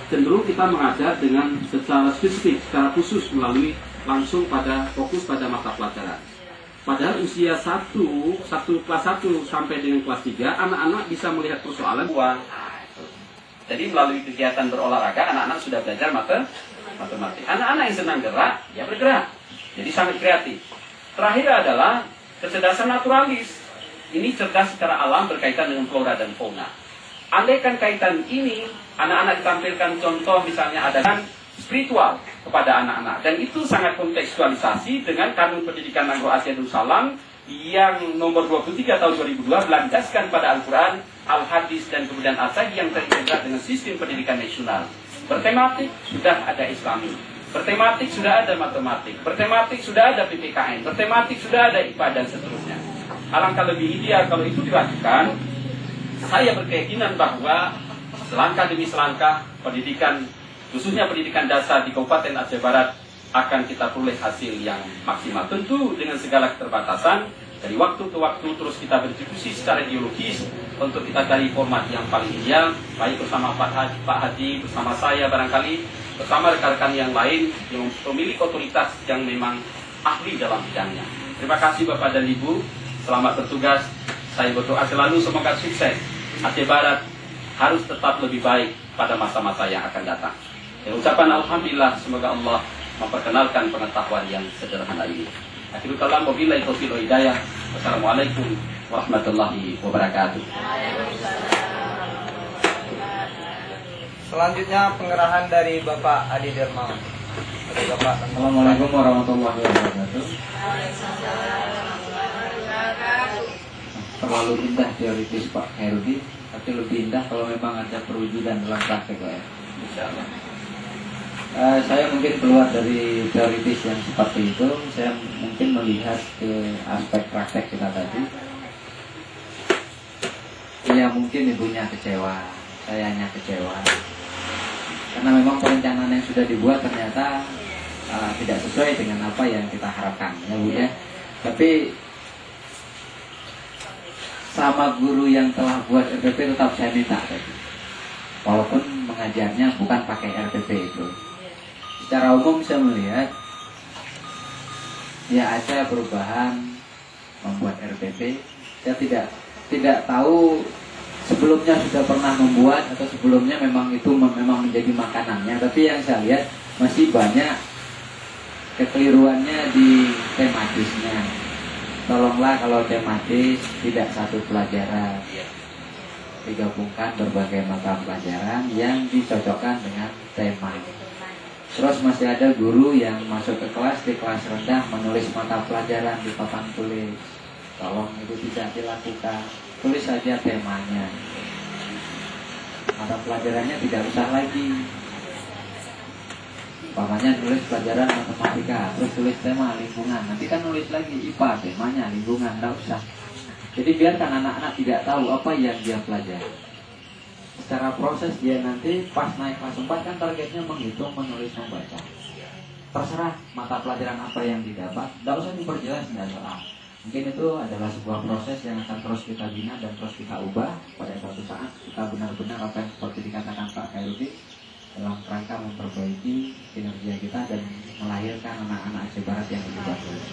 cenderung kita mengajar dengan secara spesifik, secara khusus melalui langsung fokus pada mata pelajaran. Padahal usia 1 kelas 1 sampai dengan kelas 3, anak-anak bisa melihat persoalan. Jadi melalui kegiatan berolahraga, anak-anak sudah belajar matematik. Anak-anak yang senang gerak, ya bergerak. Jadi sangat kreatif. Terakhir adalah kecerdasan naturalis. Ini cerdas secara alam berkaitan dengan flora dan fauna. Andaikan kaitan ini, anak-anak ditampilkan contoh misalnya ada spiritual kepada anak-anak. Dan itu sangat kontekstualisasi dengan Kanun Pendidikan Nagro Asia Darussalam yang nomor 23 tahun 2002 melandaskan pada Al-Quran, Al-Hadis, dan kemudian Al-Sahih yang terintegrasi dengan sistem pendidikan nasional. Bertematik sudah ada Islami, bertematik sudah ada matematik, bertematik sudah ada PPKN, bertematik sudah ada IPA dan seterusnya. Alangkah lebih ideal kalau itu dilakukan. Saya berkeyakinan bahwa selangkah demi selangkah pendidikan, khususnya pendidikan dasar di Kabupaten Aceh Barat, akan kita peroleh hasil yang maksimal. Tentu dengan segala keterbatasan, dari waktu ke waktu terus kita berdiskusi secara ideologis untuk kita cari format yang paling ideal, baik bersama Pak Hadi, bersama saya barangkali, bersama rekan-rekan yang lain yang memiliki otoritas yang memang ahli dalam bidangnya. Terima kasih Bapak dan Ibu, selamat bertugas. Saya berdoa selalu semoga sukses. Aceh Barat harus tetap lebih baik pada masa-masa yang akan datang. Dan ucapan Alhamdulillah, semoga Allah memperkenalkan pengetahuan yang sederhana ini. Akhirul kalam, wabillahi taufiq wal hidayah. Wassalamualaikum warahmatullahi wabarakatuh. Selanjutnya pengerahan dari Bapak Adi Dermawan. Assalamualaikum warahmatullahi wabarakatuh. Terlalu indah teoritis Pak Herudi, tapi lebih indah kalau memang ada perwujudan dalam praktek Pak. Insyaallah. Saya mungkin keluar dari teoritis yang seperti itu. Saya mungkin melihat ke aspek praktek kita tadi. Ya mungkin ibunya kecewa, sayanya kecewa, karena memang perencanaan yang sudah dibuat ternyata tidak sesuai dengan apa yang kita harapkan, ya Bu ya. Tapi sama guru yang telah buat RPP tetap saya minta tadi, walaupun mengajarnya bukan pakai RPP itu. Secara umum saya melihat ya ada perubahan membuat RPP. Saya tidak tahu sebelumnya sudah pernah membuat atau sebelumnya memang itu memang menjadi makanannya. Tapi yang saya lihat masih banyak kekeliruannya di tematisnya. Tolonglah kalau tematis tidak satu pelajaran, digabungkan berbagai mata pelajaran yang dicocokkan dengan tema. Terus masih ada guru yang masuk ke kelas, di kelas rendah menulis mata pelajaran di papan tulis. Tolong itu bisa dilakukan, tulis saja temanya. Mata pelajarannya tidak usah lagi. Umpamanya nulis pelajaran matematika, terus tulis tema lingkungan. Nanti kan nulis lagi IPA, temanya lingkungan, tidak usah. Jadi biarkan anak-anak tidak tahu apa yang dia pelajari. Secara proses dia nanti pas naik kelas 4 kan targetnya menghitung, menulis, membaca. Terserah mata pelajaran apa yang didapat, tidak usah diperjelas, tidak soal. Mungkin itu adalah sebuah proses yang akan terus kita bina dan terus kita ubah. Pada suatu saat kita benar-benar apa yang seperti dikatakan Pak Khairuddin, dalam rangka memperbaiki kinerja kita dan melahirkan anak-anak Aceh Barat yang lebih bagus.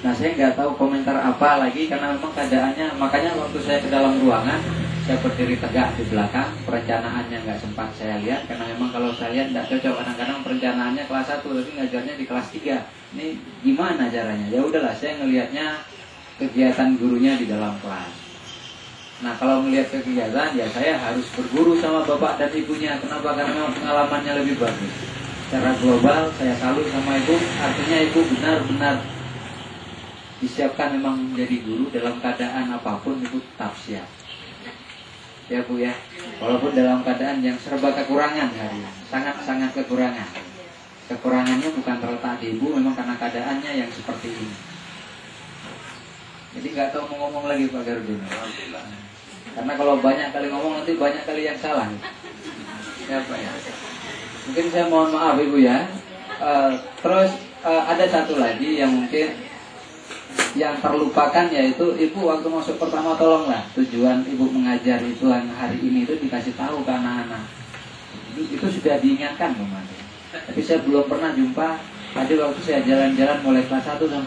Nah saya nggak tahu komentar apa lagi karena memang keadaannya, makanya waktu saya ke dalam ruangan saya berdiri tegak di belakang, perencanaannya nggak sempat saya lihat karena memang kalau saya lihat nggak cocok. Kadang-kadang perencanaannya kelas 1 tapi ngajarnya di kelas 3. Ini gimana caranya? Ya udahlah, saya ngelihatnya kegiatan gurunya di dalam kelas. Nah kalau melihat kegiatan ya saya harus berguru sama bapak dan ibunya. Kenapa? Karena memang pengalamannya lebih bagus. Secara global saya salut sama ibu. Artinya ibu benar-benar disiapkan memang menjadi guru dalam keadaan apapun ibu tetap siap. Ya Bu ya. Walaupun dalam keadaan yang serba kekurangan hari ini, sangat-sangat kekurangan. Kekurangannya bukan terletak di ibu, memang karena keadaannya yang seperti ini. Jadi nggak tahu mau ngomong lagi Pak Khairuddin. Karena kalau banyak kali ngomong nanti banyak kali yang salah. Ya Pak ya. Mungkin saya mohon maaf Ibu ya. Terus ada satu lagi yang mungkin yang terlupakan, yaitu Ibu waktu masuk pertama tolonglah tujuan Ibu mengajar itu yang hari ini itu dikasih tahu ke anak-anak. itu sudah diingatkan kemarin. Tapi saya belum pernah jumpa. Tadi waktu saya jalan-jalan mulai kelas 1 sampai